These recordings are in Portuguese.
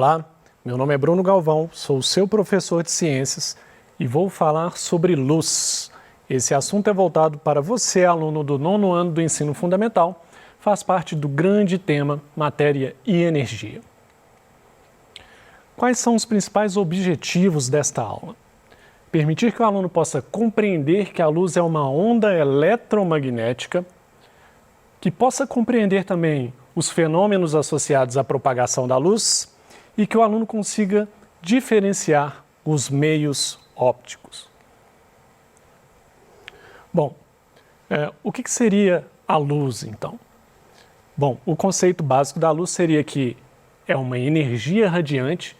Olá, meu nome é Bruno Galvão, sou o seu professor de ciências e vou falar sobre luz. Esse assunto é voltado para você, aluno do 9º ano do ensino fundamental, faz parte do grande tema Matéria e Energia. Quais são os principais objetivos desta aula? Permitir que o aluno possa compreender que a luz é uma onda eletromagnética, que possa compreender também os fenômenos associados à propagação da luz e que o aluno consiga diferenciar os meios ópticos. Bom, o que seria a luz, então? Bom, o conceito básico da luz seria que é uma energia radiante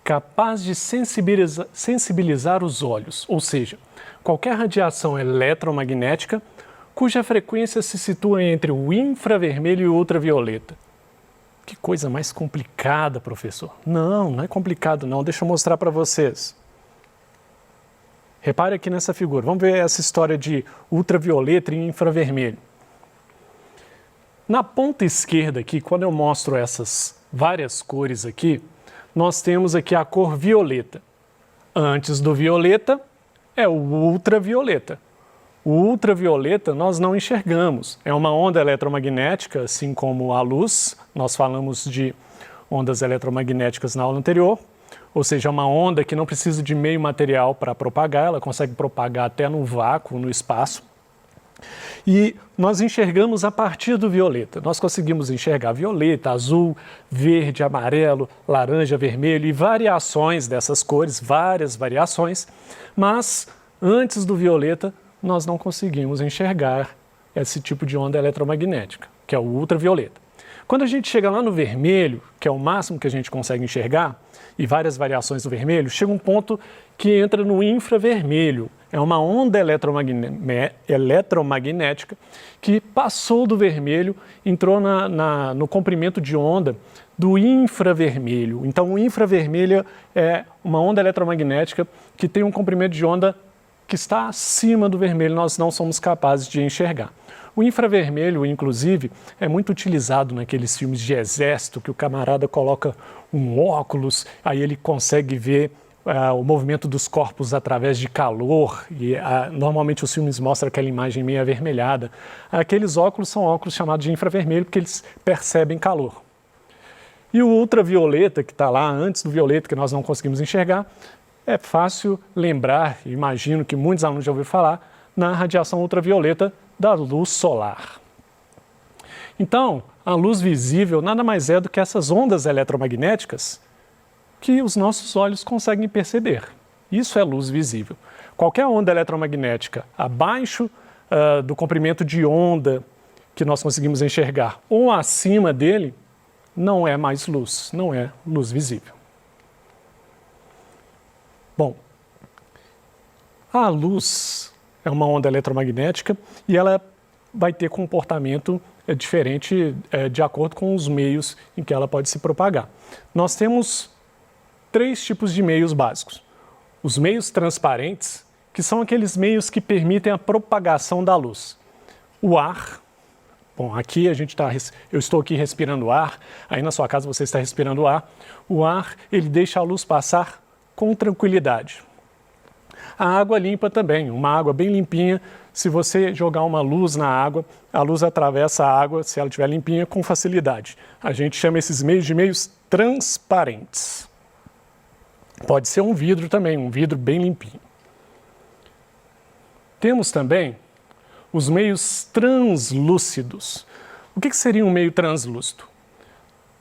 capaz de sensibilizar os olhos, ou seja, qualquer radiação eletromagnética cuja frequência se situa entre o infravermelho e o ultravioleta. Que coisa mais complicada, professor. Não é complicado não, deixa eu mostrar para vocês. Repare aqui nessa figura, vamos ver essa história de ultravioleta e infravermelho. Na ponta esquerda aqui, quando eu mostro essas várias cores aqui, nós temos aqui a cor violeta. Antes do violeta é o ultravioleta. O ultravioleta nós não enxergamos. É uma onda eletromagnética, assim como a luz. Nós falamos de ondas eletromagnéticas na aula anterior. Ou seja, é uma onda que não precisa de meio material para propagar. Ela consegue propagar até no vácuo, no espaço. E nós enxergamos a partir do violeta. Nós conseguimos enxergar violeta, azul, verde, amarelo, laranja, vermelho e variações dessas cores, várias variações. Mas antes do violeta, nós não conseguimos enxergar esse tipo de onda eletromagnética, que é o ultravioleta. Quando a gente chega lá no vermelho, que é o máximo que a gente consegue enxergar, e várias variações do vermelho, chega um ponto que entra no infravermelho. É uma onda eletromagnética que passou do vermelho, entrou no comprimento de onda do infravermelho. Então, o infravermelho é uma onda eletromagnética que tem um comprimento de onda que está acima do vermelho, nós não somos capazes de enxergar. O infravermelho, inclusive, é muito utilizado naqueles filmes de exército, que o camarada coloca um óculos, aí ele consegue ver o movimento dos corpos através de calor, e normalmente os filmes mostram aquela imagem meio avermelhada. Aqueles óculos são óculos chamados de infravermelho, porque eles percebem calor. E o ultravioleta, que está lá antes do violeta, que nós não conseguimos enxergar, é fácil lembrar, imagino que muitos alunos já ouviram falar, na radiação ultravioleta da luz solar. Então, a luz visível nada mais é do que essas ondas eletromagnéticas que os nossos olhos conseguem perceber. Isso é luz visível. Qualquer onda eletromagnética abaixo do comprimento de onda que nós conseguimos enxergar ou acima dele, não é mais luz, não é luz visível. Bom, a luz é uma onda eletromagnética e ela vai ter comportamento diferente de acordo com os meios em que ela pode se propagar. Nós temos 3 tipos de meios básicos. Os meios transparentes, que são aqueles meios que permitem a propagação da luz. O ar, bom, aqui eu estou aqui respirando ar, aí na sua casa você está respirando ar. O ar, ele deixa a luz passar com tranquilidade. A água limpa também, uma água bem limpinha, se você jogar uma luz na água, a luz atravessa a água, se ela estiver limpinha, com facilidade. A gente chama esses meios de meios transparentes. Pode ser um vidro também, um vidro bem limpinho. Temos também os meios translúcidos. O que seria um meio translúcido?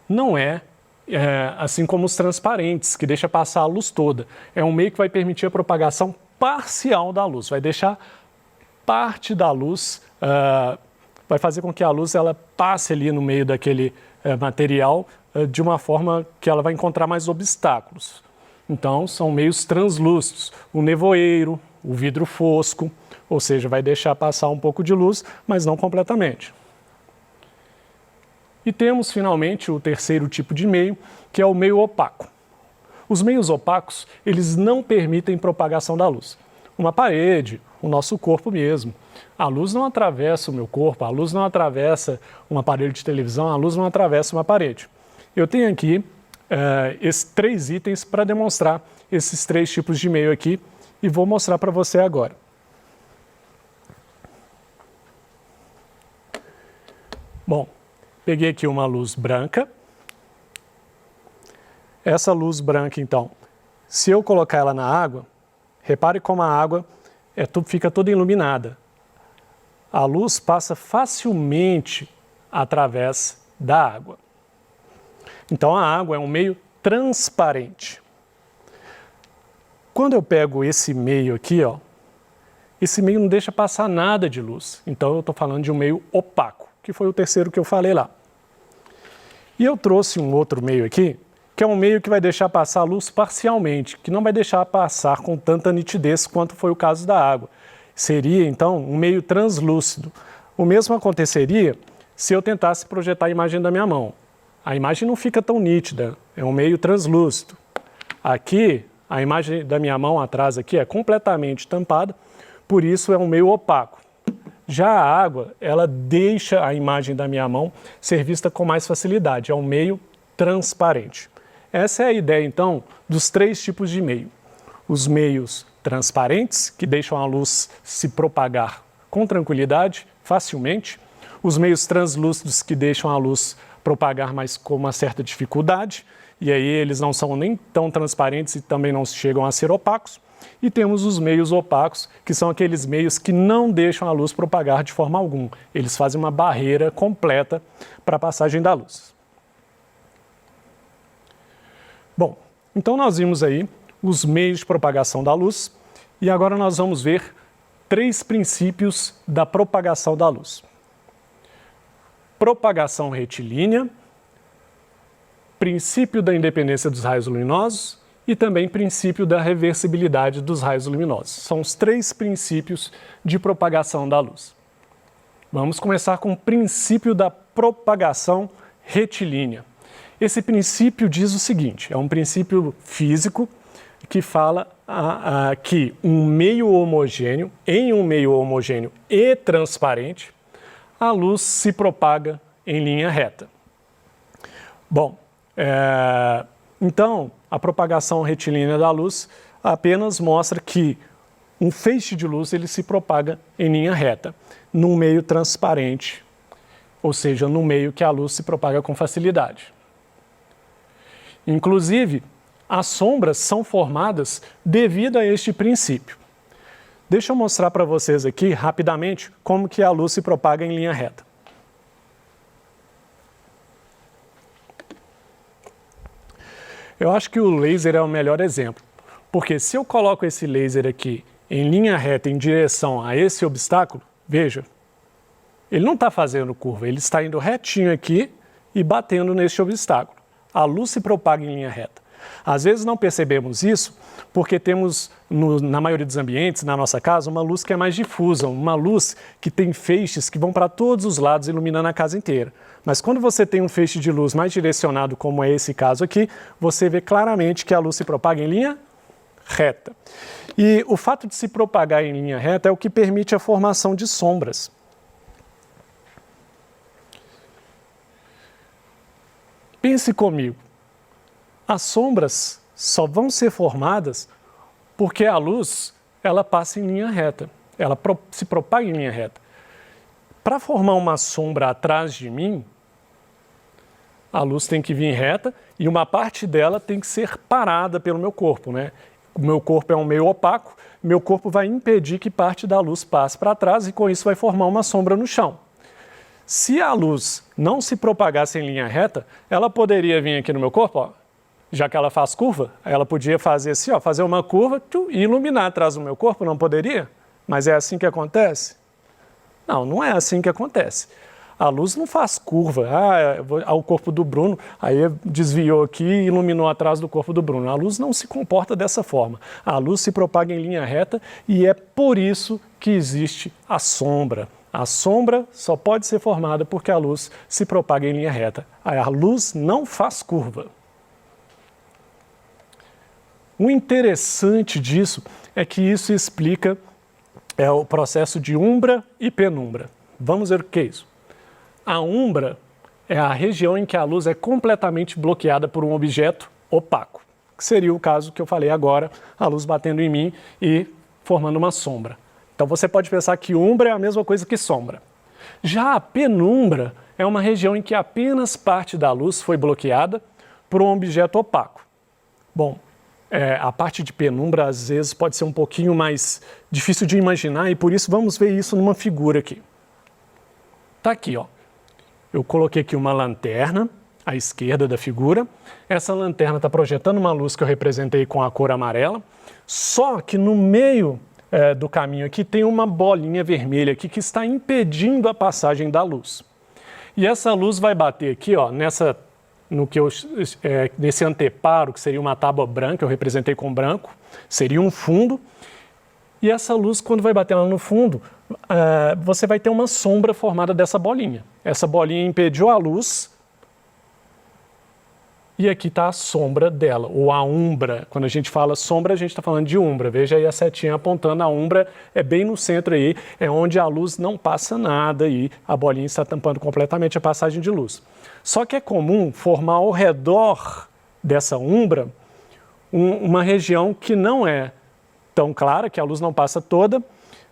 Não é assim como os transparentes, que deixa passar a luz toda. É um meio que vai permitir a propagação parcial da luz, vai deixar parte da luz, vai fazer com que a luz ela passe ali no meio daquele material de uma forma que ela vai encontrar mais obstáculos. Então, são meios translúcidos. O nevoeiro, o vidro fosco, ou seja, vai deixar passar um pouco de luz, mas não completamente. E temos, finalmente, o terceiro tipo de meio, que é o meio opaco. Os meios opacos, eles não permitem propagação da luz. Uma parede, o nosso corpo mesmo. A luz não atravessa o meu corpo, a luz não atravessa um aparelho de televisão, a luz não atravessa uma parede. Eu tenho aqui esses 3 itens para demonstrar esses 3 tipos de meio aqui e vou mostrar para você agora. Bom, peguei aqui uma luz branca. Essa luz branca, então, se eu colocar ela na água, repare como a água fica toda iluminada. A luz passa facilmente através da água. Então a água é um meio transparente. Quando eu pego esse meio aqui, ó, esse meio não deixa passar nada de luz. Então eu estou falando de um meio opaco, que foi o terceiro que eu falei lá. E eu trouxe um outro meio aqui, que é um meio que vai deixar passar a luz parcialmente, que não vai deixar passar com tanta nitidez quanto foi o caso da água. Seria, então, um meio translúcido. O mesmo aconteceria se eu tentasse projetar a imagem da minha mão. A imagem não fica tão nítida, é um meio translúcido. Aqui, a imagem da minha mão atrás aqui é completamente tampada, por isso é um meio opaco. Já a água, ela deixa a imagem da minha mão ser vista com mais facilidade, é um meio transparente. Essa é a ideia, então, dos 3 tipos de meio. Os meios transparentes, que deixam a luz se propagar com tranquilidade, facilmente. Os meios translúcidos, que deixam a luz propagar, mas com uma certa dificuldade. E aí eles não são nem tão transparentes e também não chegam a ser opacos. E temos os meios opacos, que são aqueles meios que não deixam a luz propagar de forma alguma. Eles fazem uma barreira completa para a passagem da luz. Bom, então nós vimos aí os meios de propagação da luz e agora nós vamos ver 3 princípios da propagação da luz. Propagação retilínea, princípio da independência dos raios luminosos e também princípio da reversibilidade dos raios luminosos. São os 3 princípios de propagação da luz. Vamos começar com o princípio da propagação retilínea. Esse princípio diz o seguinte, é um princípio físico que fala que em um meio homogêneo e transparente, a luz se propaga em linha reta. Bom, então a propagação retilínea da luz apenas mostra que um feixe de luz ele se propaga em linha reta, num meio transparente, ou seja, num meio que a luz se propaga com facilidade. Inclusive, as sombras são formadas devido a este princípio. Deixa eu mostrar para vocês aqui, rapidamente, como que a luz se propaga em linha reta. Eu acho que o laser é o melhor exemplo, porque se eu coloco esse laser aqui em linha reta em direção a esse obstáculo, veja, ele não está fazendo curva, ele está indo retinho aqui e batendo neste obstáculo. A luz se propaga em linha reta. Às vezes não percebemos isso porque temos, na maioria dos ambientes, na nossa casa, uma luz que é mais difusa, uma luz que tem feixes que vão para todos os lados iluminando a casa inteira. Mas quando você tem um feixe de luz mais direcionado, como é esse caso aqui, você vê claramente que a luz se propaga em linha reta. E o fato de se propagar em linha reta é o que permite a formação de sombras. Pense comigo, as sombras só vão ser formadas porque a luz ela passa em linha reta, ela se propaga em linha reta. Para formar uma sombra atrás de mim, a luz tem que vir reta e uma parte dela tem que ser parada pelo meu corpo, né? O meu corpo é um meio opaco, meu corpo vai impedir que parte da luz passe para trás e com isso vai formar uma sombra no chão. Se a luz não se propagasse em linha reta, ela poderia vir aqui no meu corpo, ó, já que ela faz curva, ela podia fazer assim, ó, fazer uma curva e iluminar atrás do meu corpo, não poderia? Mas é assim que acontece? Não, não é assim que acontece. A luz não faz curva, o corpo do Bruno, aí desviou aqui e iluminou atrás do corpo do Bruno. A luz não se comporta dessa forma. A luz se propaga em linha reta e é por isso que existe a sombra. A sombra só pode ser formada porque a luz se propaga em linha reta. A luz não faz curva. O interessante disso é que isso explica o processo de umbra e penumbra. Vamos ver o que é isso. A umbra é a região em que a luz é completamente bloqueada por um objeto opaco, que seria o caso que eu falei agora, a luz batendo em mim e formando uma sombra. Então você pode pensar que umbra é a mesma coisa que sombra. Já a penumbra é uma região em que apenas parte da luz foi bloqueada por um objeto opaco. Bom, a parte de penumbra às vezes pode ser um pouquinho mais difícil de imaginar e por isso vamos ver isso numa figura aqui. Tá aqui, ó. Eu coloquei aqui uma lanterna à esquerda da figura. Essa lanterna está projetando uma luz que eu representei com a cor amarela, só que no meio do caminho aqui tem uma bolinha vermelha aqui que está impedindo a passagem da luz. E essa luz vai bater aqui, ó, nesse anteparo, que seria uma tábua branca, eu representei com branco, seria um fundo. E essa luz, quando vai bater lá no fundo, você vai ter uma sombra formada dessa bolinha. Essa bolinha impediu a luz e aqui está a sombra dela, ou a umbra. Quando a gente fala sombra, a gente está falando de umbra. Veja aí a setinha apontando, a umbra é bem no centro aí, é onde a luz não passa nada e a bolinha está tampando completamente a passagem de luz. Só que é comum formar ao redor dessa umbra uma região que não é tão clara, que a luz não passa toda,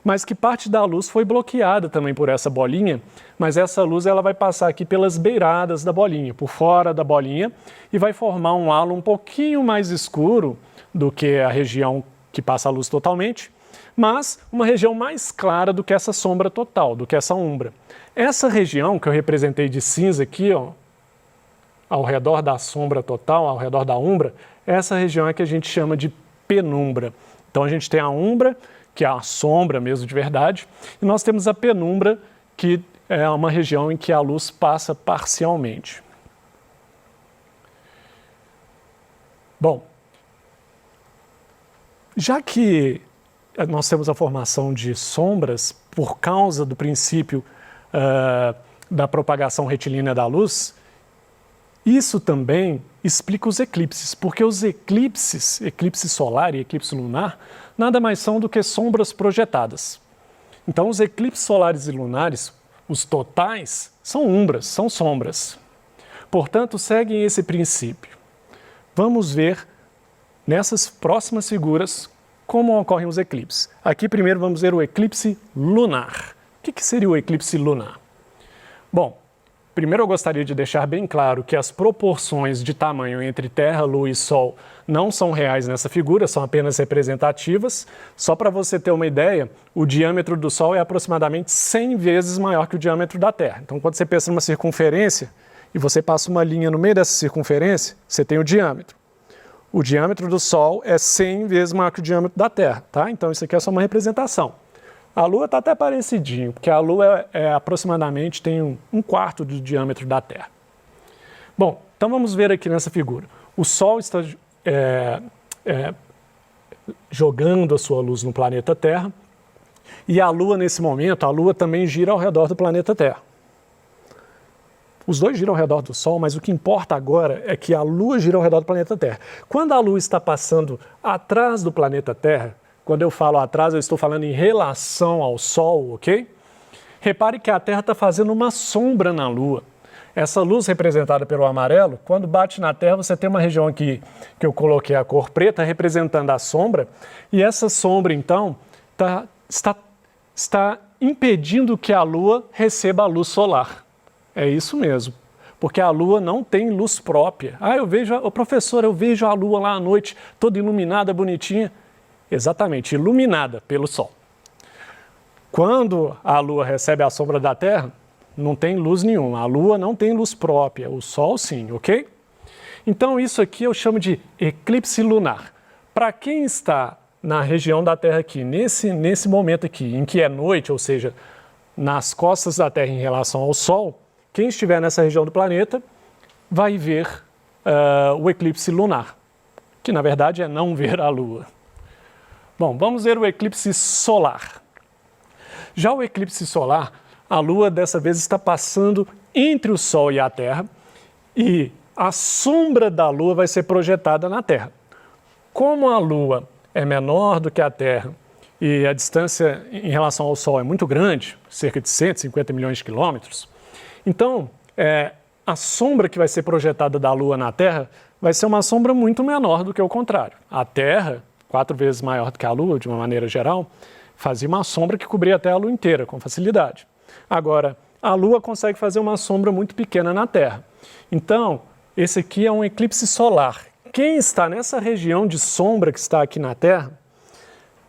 mas que parte da luz foi bloqueada também por essa bolinha, mas essa luz ela vai passar aqui pelas beiradas da bolinha, por fora da bolinha, e vai formar um halo um pouquinho mais escuro do que a região que passa a luz totalmente, mas uma região mais clara do que essa sombra total, do que essa umbra. Essa região que eu representei de cinza aqui, ó, ao redor da sombra total, ao redor da umbra, essa região é que a gente chama de penumbra. Então a gente tem a umbra, que é a sombra mesmo de verdade, e nós temos a penumbra, que é uma região em que a luz passa parcialmente. Bom, já que nós temos a formação de sombras por causa do princípio da propagação retilínea da luz, isso também explica os eclipses, porque os eclipses, eclipse solar e eclipse lunar, nada mais são do que sombras projetadas. Então os eclipses solares e lunares, os totais, são umbras, são sombras. Portanto, seguem esse princípio. Vamos ver nessas próximas figuras como ocorrem os eclipses. Aqui primeiro vamos ver o eclipse lunar. O que seria o eclipse lunar? Bom, primeiro eu gostaria de deixar bem claro que as proporções de tamanho entre Terra, Lua e Sol não são reais nessa figura, são apenas representativas. Só para você ter uma ideia, o diâmetro do Sol é aproximadamente 100 vezes maior que o diâmetro da Terra. Então quando você pensa numa circunferência e você passa uma linha no meio dessa circunferência, você tem o diâmetro. O diâmetro do Sol é 100 vezes maior que o diâmetro da Terra, tá? Então isso aqui é só uma representação. A Lua está até parecidinho, porque a Lua aproximadamente tem um quarto do diâmetro da Terra. Bom, então vamos ver aqui nessa figura. O Sol está jogando a sua luz no planeta Terra e a Lua, nesse momento, a Lua também gira ao redor do planeta Terra. Os dois giram ao redor do Sol, mas o que importa agora é que a Lua gira ao redor do planeta Terra. Quando a Lua está passando atrás do planeta Terra, quando eu falo atrás, eu estou falando em relação ao Sol, ok? Repare que a Terra está fazendo uma sombra na Lua. Essa luz representada pelo amarelo, quando bate na Terra, você tem uma região aqui que eu coloquei a cor preta, representando a sombra, e essa sombra, então, está impedindo que a Lua receba a luz solar. É isso mesmo, porque a Lua não tem luz própria. Professor, eu vejo a Lua lá à noite, toda iluminada, bonitinha. Exatamente, iluminada pelo Sol. Quando a Lua recebe a sombra da Terra, não tem luz nenhuma. A Lua não tem luz própria, o Sol sim, ok? Então isso aqui eu chamo de eclipse lunar. Para quem está na região da Terra aqui, nesse momento aqui, em que é noite, ou seja, nas costas da Terra em relação ao Sol, quem estiver nessa região do planeta vai ver o eclipse lunar, que na verdade é não ver a Lua. Bom, vamos ver o eclipse solar. Já o eclipse solar, a Lua dessa vez está passando entre o Sol e a Terra e a sombra da Lua vai ser projetada na Terra. Como a Lua é menor do que a Terra e a distância em relação ao Sol é muito grande, cerca de 150 milhões de quilômetros, então a sombra que vai ser projetada da Lua na Terra vai ser uma sombra muito menor do que o contrário. A Terra, 4 vezes maior do que a Lua, de uma maneira geral, fazia uma sombra que cobria até a Lua inteira, com facilidade. Agora, a Lua consegue fazer uma sombra muito pequena na Terra. Então, esse aqui é um eclipse solar. Quem está nessa região de sombra que está aqui na Terra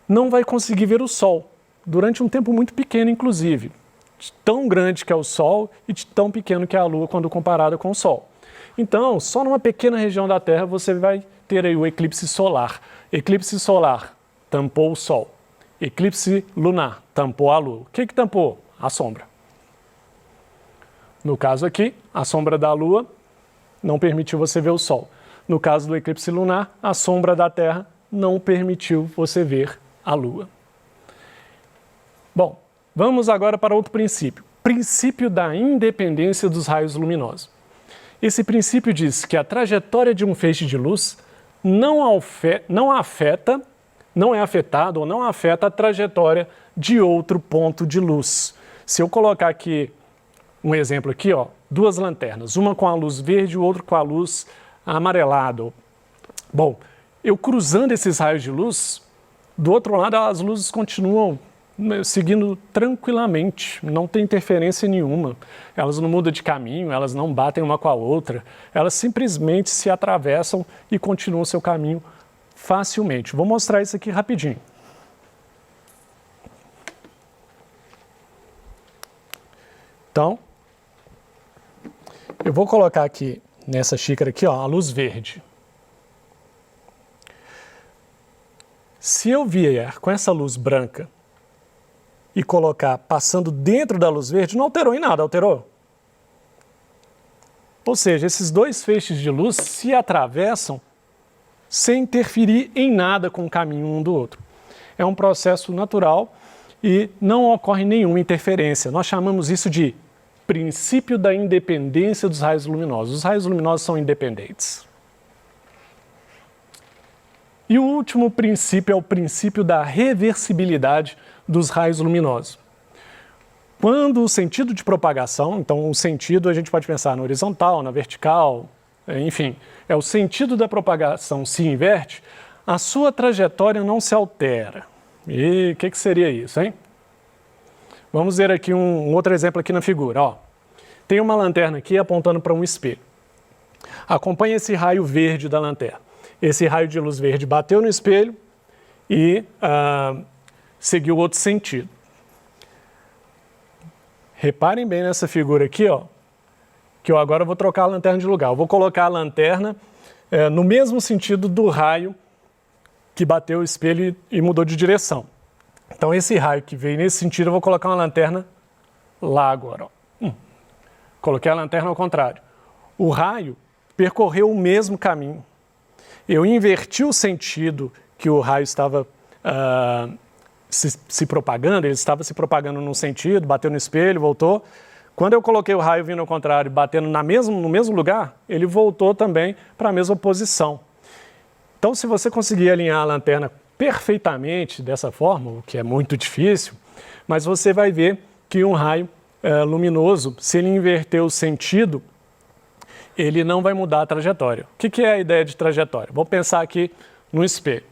não vai conseguir ver o Sol, durante um tempo muito pequeno, inclusive. De tão grande que é o Sol e de tão pequeno que é a Lua quando comparada com o Sol. Então, só numa pequena região da Terra você vai ter aí o eclipse solar. Eclipse solar tampou o Sol. Eclipse lunar tampou a Lua. O que tampou? A sombra. No caso aqui, a sombra da Lua não permitiu você ver o Sol. No caso do eclipse lunar, a sombra da Terra não permitiu você ver a Lua. Bom, vamos agora para outro princípio. Princípio da independência dos raios luminosos. Esse princípio diz que a trajetória de um feixe de luz não é afetado ou não afeta a trajetória de outro ponto de luz. Se eu colocar aqui um exemplo aqui, ó, 2 lanternas, uma com a luz verde e outra com a luz amarelada. Bom, eu cruzando esses raios de luz, do outro lado as luzes continuam seguindo tranquilamente, não tem interferência nenhuma. Elas não mudam de caminho, elas não batem uma com a outra, elas simplesmente se atravessam e continuam seu caminho facilmente. Vou mostrar isso aqui rapidinho. Então, eu vou colocar aqui nessa xícara aqui, ó, a luz verde. Se eu vier com essa luz branca e colocar passando dentro da luz verde, não alterou em nada, alterou? Ou seja, esses 2 feixes de luz se atravessam sem interferir em nada com o caminho um do outro. É um processo natural e não ocorre nenhuma interferência. Nós chamamos isso de princípio da independência dos raios luminosos. Os raios luminosos são independentes. E o último princípio é o princípio da reversibilidade dos raios luminosos. Quando o sentido de propagação, então o sentido a gente pode pensar na horizontal, na vertical, enfim, é o sentido da propagação se inverte, a sua trajetória não se altera. E o que seria isso, hein? Vamos ver aqui um outro exemplo aqui na figura. Ó. Tem uma lanterna aqui apontando para um espelho. Acompanhe esse raio verde da lanterna. Esse raio de luz verde bateu no espelho e seguiu outro sentido. Reparem bem nessa figura aqui, ó, que eu agora vou trocar a lanterna de lugar. Eu vou colocar a lanterna no mesmo sentido do raio que bateu o espelho e mudou de direção. Então esse raio que veio nesse sentido, eu vou colocar uma lanterna lá agora. Ó. Coloquei a lanterna ao contrário. O raio percorreu o mesmo caminho. Eu inverti o sentido que o raio estava se propagando, ele estava se propagando num sentido, bateu no espelho, voltou. Quando eu coloquei o raio vindo ao contrário, batendo no mesmo lugar, ele voltou também para a mesma posição. Então, se você conseguir alinhar a lanterna perfeitamente dessa forma, o que é muito difícil, mas você vai ver que um raio luminoso, se ele inverter o sentido, ele não vai mudar a trajetória. O que é a ideia de trajetória? Vou pensar aqui no espelho.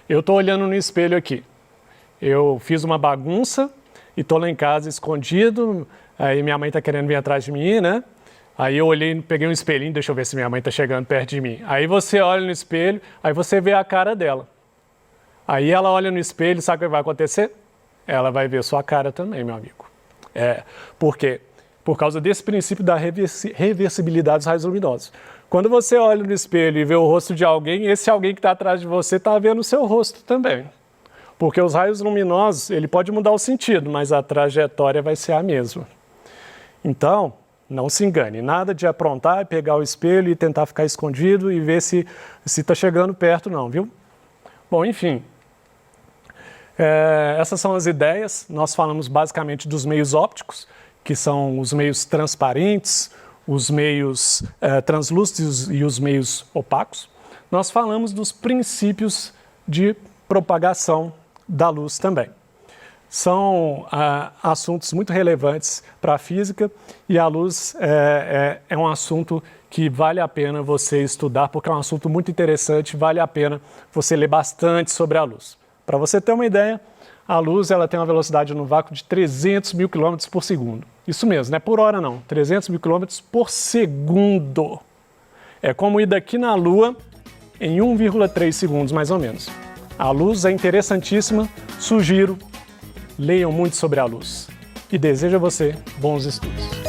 Eu estou olhando no espelho aqui. Eu fiz uma bagunça e estou lá em casa escondido, aí minha mãe está querendo vir atrás de mim, né? Aí eu olhei, peguei um espelhinho, deixa eu ver se minha mãe está chegando perto de mim. Aí você olha no espelho, aí você vê a cara dela. Aí ela olha no espelho, sabe o que vai acontecer? Ela vai ver sua cara também, meu amigo. Por quê? Por causa desse princípio da reversibilidade dos raios luminosos. Quando você olha no espelho e vê o rosto de alguém, esse alguém que está atrás de você está vendo o seu rosto também. Porque os raios luminosos, ele pode mudar o sentido, mas a trajetória vai ser a mesma. Então, não se engane, nada de aprontar, pegar o espelho e tentar ficar escondido e ver se está chegando perto não, viu? Bom, enfim, essas são as ideias. Nós falamos basicamente dos meios ópticos, que são os meios transparentes, os meios translúcidos e os meios opacos. Nós falamos dos princípios de propagação da luz também. são assuntos muito relevantes para a física, e a luz é um assunto que vale a pena você estudar, porque é um assunto muito interessante, vale a pena você ler bastante sobre a luz. Para você ter uma ideia, a luz ela tem uma velocidade no vácuo de 300 mil km por segundo. Isso mesmo, não é por hora não, 300 mil km por segundo. É como ir daqui na Lua em 1,3 segundos, mais ou menos. A luz é interessantíssima, sugiro, leiam muito sobre a luz. E desejo a você bons estudos.